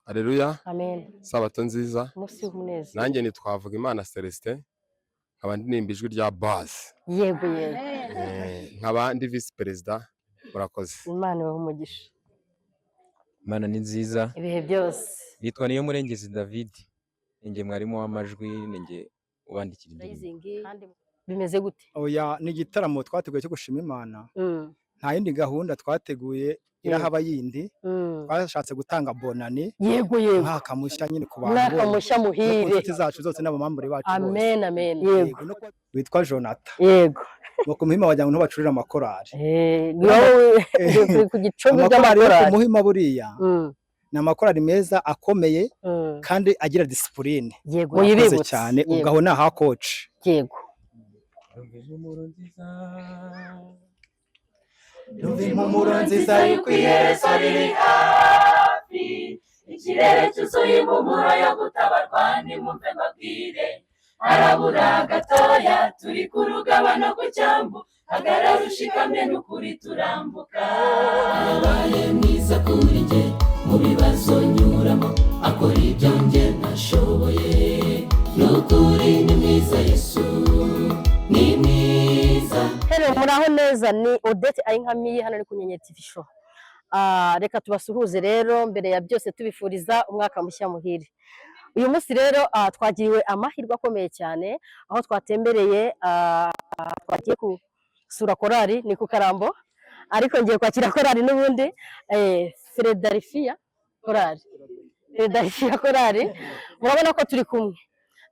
Haleluya. Amen. Sabato nziza. Umunsi w'umunezero. Nanjye nitwavuga Imana Celestin. Nkaba ndirimba ijwi rya Bass. Yego yego. Nkaba ndi vice perezida. Murakoze. Imana ibahe umugisha. Imana ni nziza. Ibihe byose. Nitwa Niyomurengezi David. Ninjye mwarimu w'amajwi, ninjye ubandikira indirimbo. Bimeze gute? Oya, ni igitaramo twateguye cyo gushima Imana. Nta yindi gahunda twateguye irahaba yindi. Twashatse gutanga bonani. Yego yego. Mwaka mushya nyine ku bantu. Mwaka mushya muhire. Inshuti zacu zose n'abamambure bacu bose. Amen amen. Yego. Witwa Jonathan. Yego. Nuko Muhima wagira ngo ntubacurira amakorari. Wowe ku gicumbi cy'amakorari. Ku Muhima buriya. Ni amakorari meza akomeye kandi agira discipline. Yego. Muyibibutse cyane ugaho na ha coach. Yego. Numva impumuro nziza y'ikwiherezo riri hafi, ikirere cyuzuye impumuro yo gutabarwa, nimumve mbabwire harabura gatoya, turi ku rugabano ku cyambu, hagarara ushikamye n'ukuri turambuka. Yabaye mwiza kuri njye mu bibazo nyuramo, akora ibyo njye ntashoboye, n'ukuri ni mwiza Yesu, ni mwiza. Hello, muraho neza, ni Odette Ayinkamiye, hano ari ku Nyenyeri TV show. Reka tubasuhuze rero, mbere ya byose tubifuriza umwaka mushya muhire. Uyu munsi rero twagiriwe amahirwe akomeye cyane, aho twatembereye, twagiye gusura korari ni ku Karambo, ariko ngiye kwakira korari n'ubundi Philadelphia korari. Philadelphia korari, murabona ko turi kumwe.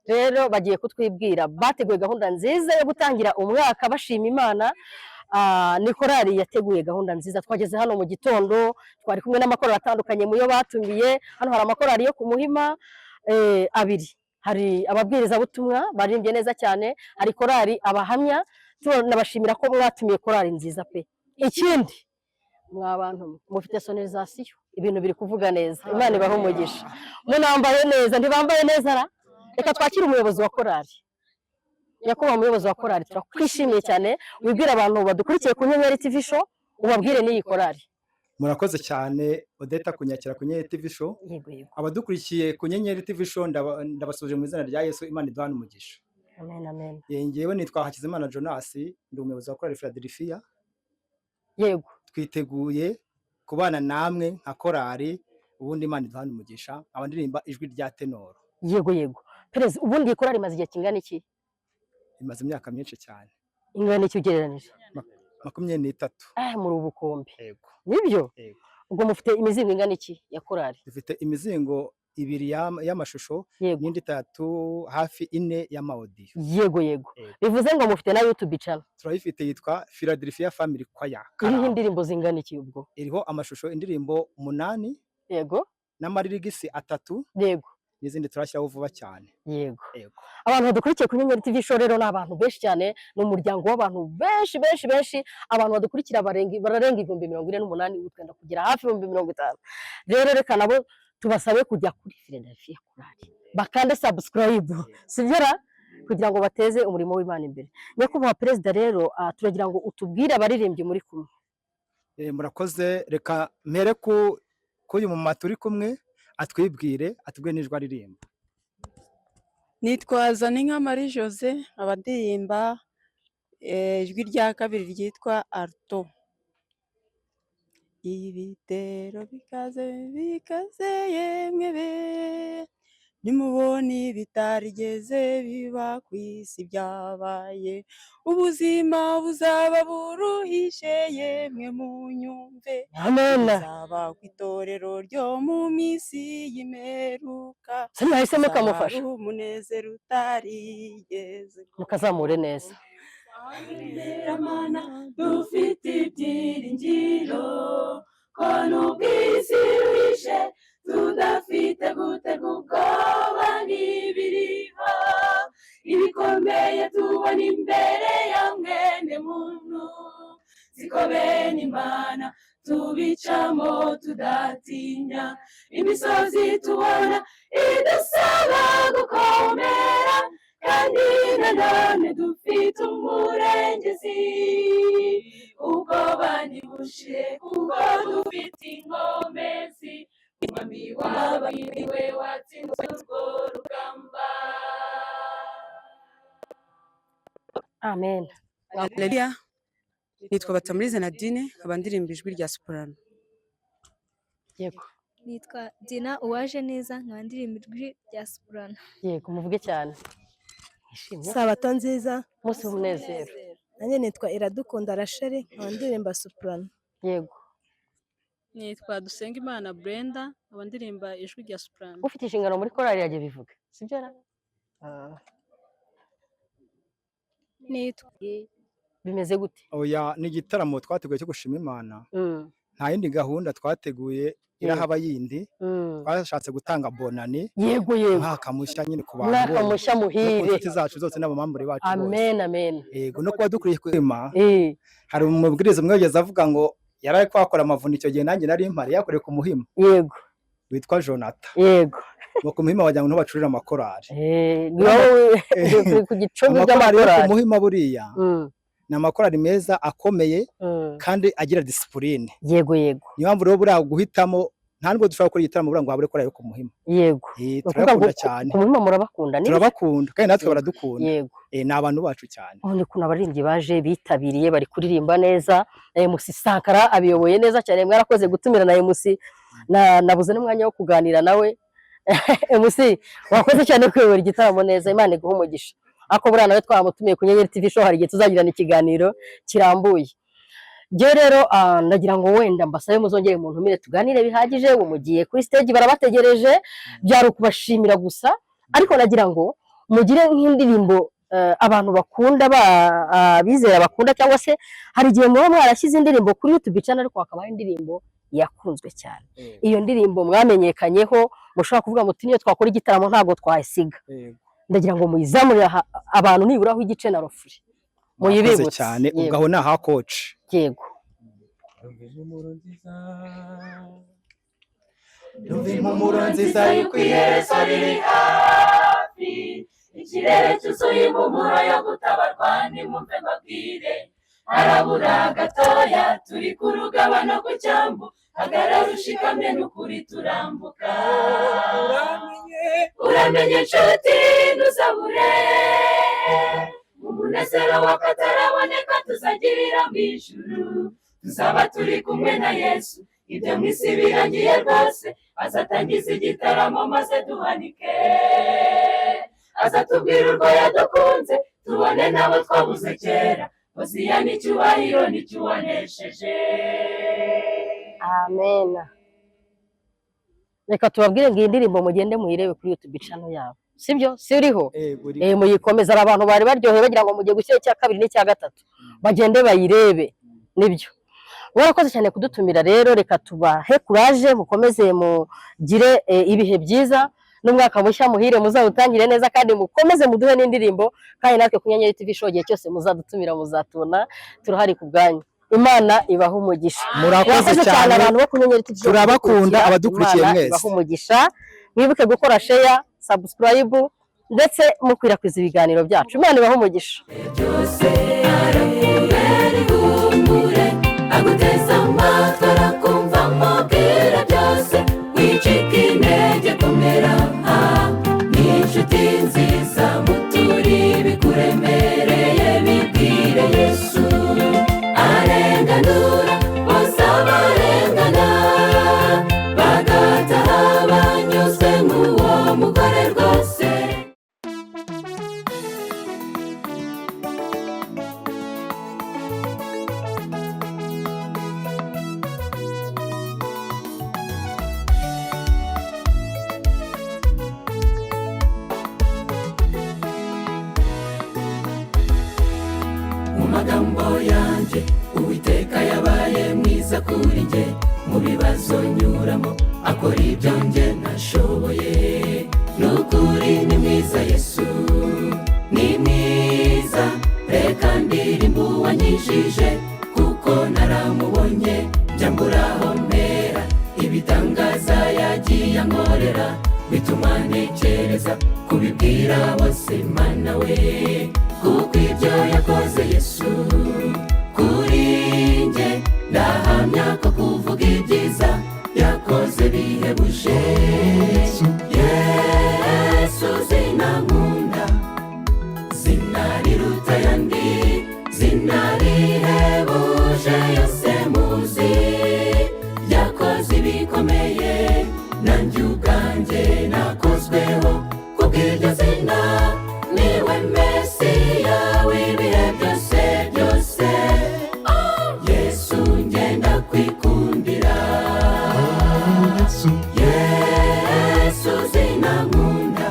Rero bagiye kutwibwira, bateguye gahunda nziza yo gutangira umwaka bashima Imana. Ni korari yateguye gahunda nziza. Twageze hano mu gitondo, twari kumwe n'amakorari atandukanye muyo batumiye. Hano hari amakorari yo ku Muhima abiri, hari ababwiriza butumwa baririmbye neza cyane, hari korari abahamya. Tunabashimira ko mwatumiye korari nziza pe. Ikindi mwabantu mufite sonorisation, ibintu biri kuvuga neza. Imana ibahe umugisha. Munambaye neza, ntibambaye neza ra? Reka twakire umuyobozi wa korari. Nyakubahwa umuyobozi wa korari, turakwishimiye cyane. Wibwira abantu badukurikiye ku Nyenyeri TV show, ubabwire n'iyi korari. Murakoze cyane Odette kunyakira ku Nyenyeri TV show. Yego yego. Abadukurikiye ku Nyenyeri TV show ndabasuje mu izina rya Yesu, Imana iduhane umugisha. Amen amen. Ngewe nitwa Hakizimana Jonas, ndi umuyobozi wa korari Philadelphia. Yego. Twiteguye kubana namwe nka korari, ubundi Imana iduhane umugisha. Abandirimba ijwi rya tenor. Yego yego. Perez, ubundi korari imaze igihe kingana iki? Imaze imyaka myinshi cyane. Ingana iki ugereranije? 23. Muri ubukombe. Yego. Nibyo? Yego. Ubwo mufite imizingo ingana iki ya korari? Dufite imizingo 2 y'amashusho, n'indi 3 hafi 4 y'amaudio. Yego yego. Bivuze ngo mufite na YouTube channel. Turayifite yitwa Philadelphia Family Choir. Iriho indirimbo zingana iki ubwo? Iriho amashusho indirimbo 8. Yego. N'amarigisi 3. Yego. N'izindi turashyiraho vuba cyane. Yego. Yego. Abantu badukurikiye ku Nyenyeri TV show rero n'abantu benshi cyane, n'umuryango w'abantu benshi, abantu badukurikira bararenga 48,000, utwenda kugira hafi 50,000. Rero reka nabo tubasabe kujya kuri Philadelphia korari, bakande subscribe, sibyo kugira ngo bateze umurimo w'Imana imbere. Nyakubahwa perezida rero turagira ngo utubwire abaririmbyi muri kumwe. Murakoze, reka mpere ku uyu mama turi kumwe atwibwire, atubwire n'ijwi aririmba. Nitwa Zaninka Marie Jose, abadirimba ijwi rya kabiri ryitwa Alto. Ibitero bikaze yemwe be, nimuboni bitarigeze biba ku isi byabaye, ubuzima buzaba buruhishe yemwe munyumve. Amen. Bizaba ku itorero ryo mu minsi y'imperuka, Sinahise mukamufasha. Umunezero utarigeze. Mukazamure neza. Mana dufite ibyiringiro ko nubwo isi iruhishe, tudafite gutega ubwoba n'ibiriho, ibikomeye tubona imbere ya mwene muntu, siko bene Imana tubicamo tudatinya, imisozi tubona idusaba gukomera, kandi nanone dufite umurengezi, ubwoba ntibushire kuko dufite inkomezi umwami w'abami we watsinze urwo rugamba. Amen. Haleluya. Nitwa Batamurize Nadine, nkaba ndirimba ijwi rya soprano. Yego. Nitwa Dina Uwaje Neza, nkaba ndirimba ijwi rya soprano. Yego, muvuge cyane. Ishimye. Sabato nziza, Umunsi w'umunezero. nanjye nitwa Iradukunda Rachel, nkaba ndirimba soprano. Yego. Nitwa Dusengimana Brenda, nkaba ndirimba ijwi rya soprano. Ufite inshingano muri korali yaje bivuga, sibyo na? Nitwa Bimeze gute? Oya, ni igitaramo twateguye cyo gushima Imana. Nta yindi gahunda twateguye irahaba yindi. Twashatse gutanga bonani. Yego yego. Umwaka mushya nyine ku bantu Umwaka mushya muhire. Inshuti zacu zose n'abamambure bacu bose. Amen amen. Yego, no kuba dukuriye kwema. Hari umubwiriza umwe yageze avuga ngo yaraye kwakora amavuni icyo gihe nanjye nari impari yakoreye ku Muhima. Yego. Witwa Jonathan. Yego. Ngo ku Muhima wagira ngo ntubacurira amakorari. Wowe ku gicumbi by'amakorari. Ku Muhima buriya. Ni amakorari meza akomeye kandi agira discipline. Yego yego. Niyo mpamvu rero buriya guhitamo nta nubwo dushobora gukora igitaramo buriya ngo habure korari yo ku Muhima. Yego. Turakunda cyane. Ku Muhima murabakunda neza. Turabakunda kandi natwe baradukunda. Yego. Ni abantu bacu cyane. Ubundi kuna abaririmbyi baje bitabiriye bari kuririmba neza. MC Sankara abiyoboye neza cyane, mwarakoze gutumira na MC nabuze n'umwanya wo kuganira nawe. MC wakoze cyane kwiyobora igitaramo neza, Imana iguhe umugisha. Ako buriya nawe twamutumiye ku Nyenyeri TV show, hari igihe tuzagirana ikiganiro kirambuye. Je rero ndagira ngo wenda mbasabe muzongere mu ntumire tuganire bihagije, umugiye kuri stage barabategereje, byari ukubashimira gusa, ariko nagira ngo mugire nk'indirimbo abantu bakunda bizera bakunda, cyangwa se hari igihe muba mwarashyize indirimbo kuri YouTube channel ariko hakaba indirimbo yakunzwe cyane. Iyo ndirimbo mwamenyekanyeho mushobora kuvuga muti niyo twakora igitaramo ntago twayisiga. Ndagira ngo muyizamurire abantu niburaho igice na rofuri. Muyibibutse cyane ugaho na ha coach. Yego. Numva impumuro nziza yuko iherezo riri hafi, ikirere cyuzuye impumuro yo gutabarwa, nimumve mbabwire harabura gatoya, turi ku rugabano ku cyambu, hagarara ushikamye n'ukuri turambuka. Uramenye nshuti ntuzabure, umunezero w'akataraboneka tuzagirira mu ijuru, tuzaba turi kumwe na Yesu, ibyo mu isi birangiye rwose, azatangiza igitaramo maze duhanike, azatubwira urwo yadukunze, tubone n'abo twabuze kera, Hosiya n'icyubahiro n'icyo wanesheje. Amen. Reka tubabwire ngo iyi ndirimbo mugende muyirebe kuri YouTube channel yabo, sibyo? Si uriho? Muyikomeza, abantu bari baryoheye bagira ngo mugiye gushyira icya kabiri n'icya gatatu, bagende bayirebe. Nibyo. Warakoze cyane kudutumira rero, reka tubahe courage, mukomeze mugire ibihe byiza, n'umwaka mushya muhire, muzawutangire neza kandi mukomeze muduhe n'indirimbo, kandi natwe ku Nyenyeri TV show gihe cyose muzadutumira muzatubona, turahari ku bwanyu. Imana ibaha umugisha. Murakoze cyane abantu bo ku Nyenyeri TV show, turabakunda abadukurikiye mwese. Ibaha umugisha. Mwibuke gukora share, subscribe ndetse mukwirakwiza ibiganiro byacu. Imana ibaha umugisha. Byose arakubera ihumure, aguteza amatwi arakumva amubwira byose, wicika intege komera, n'inshuti nziza muturi bikuremereye bibwire Yesu, arenganura bose abarengana, bagataha banyuzwe nk'uwo mugore rwose. Magambo yanjye Uwiteka yabaye mwiza kuri njye, mu bibazo nyuramo akora ibyo njye ntashoboye, n'ukuri ni mwiza Yesu, ni mwiza. Reka ndirimbe uwanyijije, kuko naramubonye njyamburaho mpera, ibitangaza yagiye ankorera bituma ntekereza kubibwira bose Mana we, kuko ibyo yakoze Yesu kuri njye ndahamya ko kuvuga ibyiza yakoze bihebuje. Yesu zina nkunda, zina riruta ayandi, zina rihebuje yose muzi, yakoze ibikomeye nanjye ubwanjye nakozweho kubw'iryo zina. Niwe Mesiya w'ibihe byose byose, Yesu ngenda kwikundira. Yesu zina nkunda,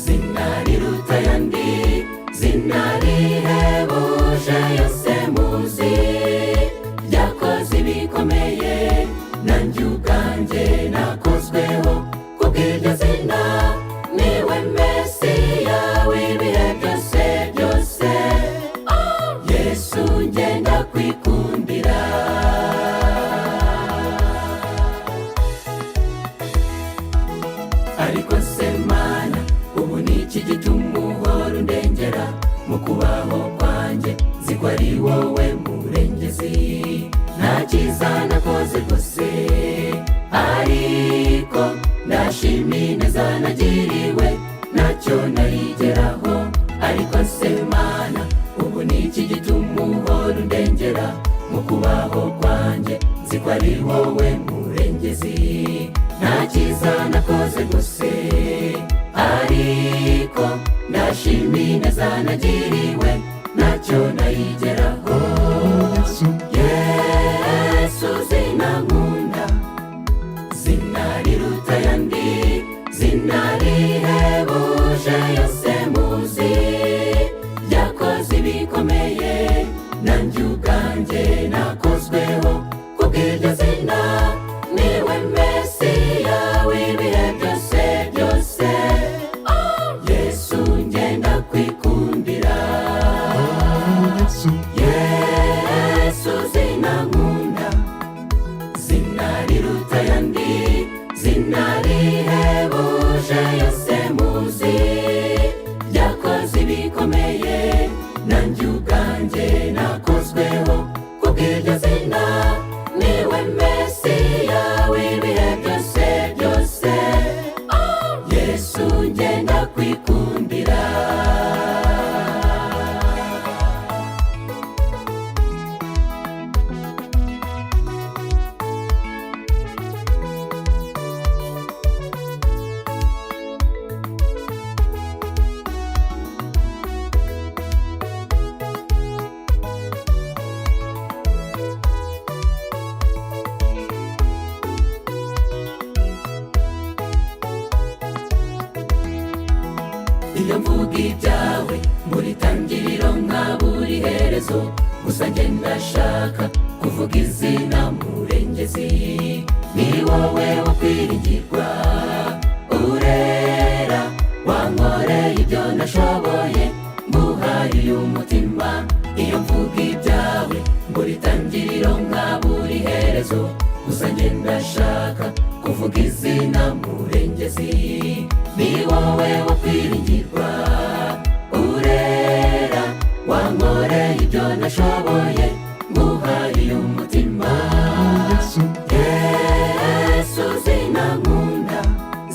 zina riruta ayandi, zina rihebuje yose muzi, yakoze ibikomeye nanjye ubwanjye nakozweho kubw'iryo zina. Niwe Mesiya w'ibihe byose byose, Yesu ngenda kwikundira. Ariko se Mana, ubu ni iki gituma uhora undengera mu kubaho kwanjye? Nzi ko ari wowe murengezi, nta cyiza nakoze rwose, ariko ndashima ineza nagiriwe, ntacyo narigeraho. Ariko se Mana, ubu ni iki gituma uhora undengera mu kubaho kwanjye? Nzi ko ari wowe murengezi, nta cyiza nakoze rwose, ariko ndashima ineza nagiriwe, ntacyo narigeraho. Yesu zina nkunda, zina riruta ayandi, zina rihebuje yose muzi, yakoze ibikomeye nanjye ubwanjye nakozweho kubw'iryo zina. Niwe Mesiya w'ibihe byose byose, Yesu ngenda kwikundira. Yesu zina nkunda, zina riruta ayandi, zina rihebuje yose muzi, yakoze ibikomeye nanjye ubwanjye nakozweho kubw'iryo zina. Niwe Mesiya w'ibihe byose byose, Yesu ngenda kwikundira. Iyo mvuga ibyawe buri tangiriro nka buri herezo, gusa njye ndashaka kuvuga izina murengezi. Ni wowe wo kwiringirwa, urera, wankoreye ibyo nashoboye, nguhaye umutima. Iyo mvuga ibyawe buri tangiriro nka buri herezo, gusa njye ndashaka kuvuga izina murengezi. Ni wowe wo kwiringirwa, urera, wankoreye ibyo nashoboye, nguhaye umutima. Yesu zina nkunda,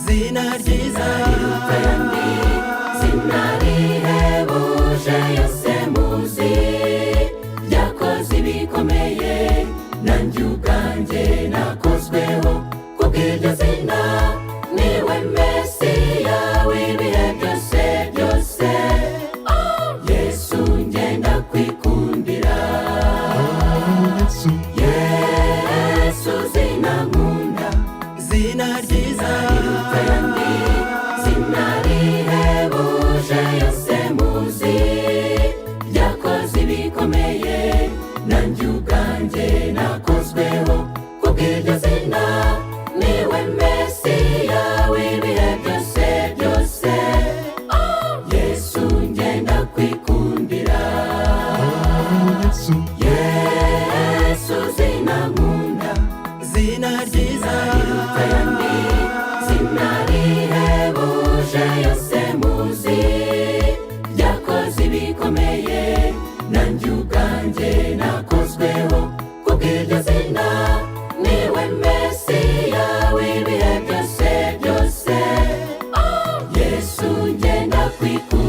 zina ryiza riruta ayandi, zina rihebuje yose muzi, yakoze ibikomeye nanjye ubwanjye nakozweho kubw'iryo zina. Niwe Mesiya w'ibihe byose byose, Yesu ngenda kwikundira. Yesu zina nkunda, zina ryiza riruta ayandi, zina rihebuje yose muzi, yakoze ibikomeye nanjye ubwanjye nakozweho kubw'iryo zina. Niwe Mesiya w'ibihe byose byose, Yesu ngenda kwikundira. Yesu zina nkunda, zina ryiza riruta ayandi, zina rihebuje twikure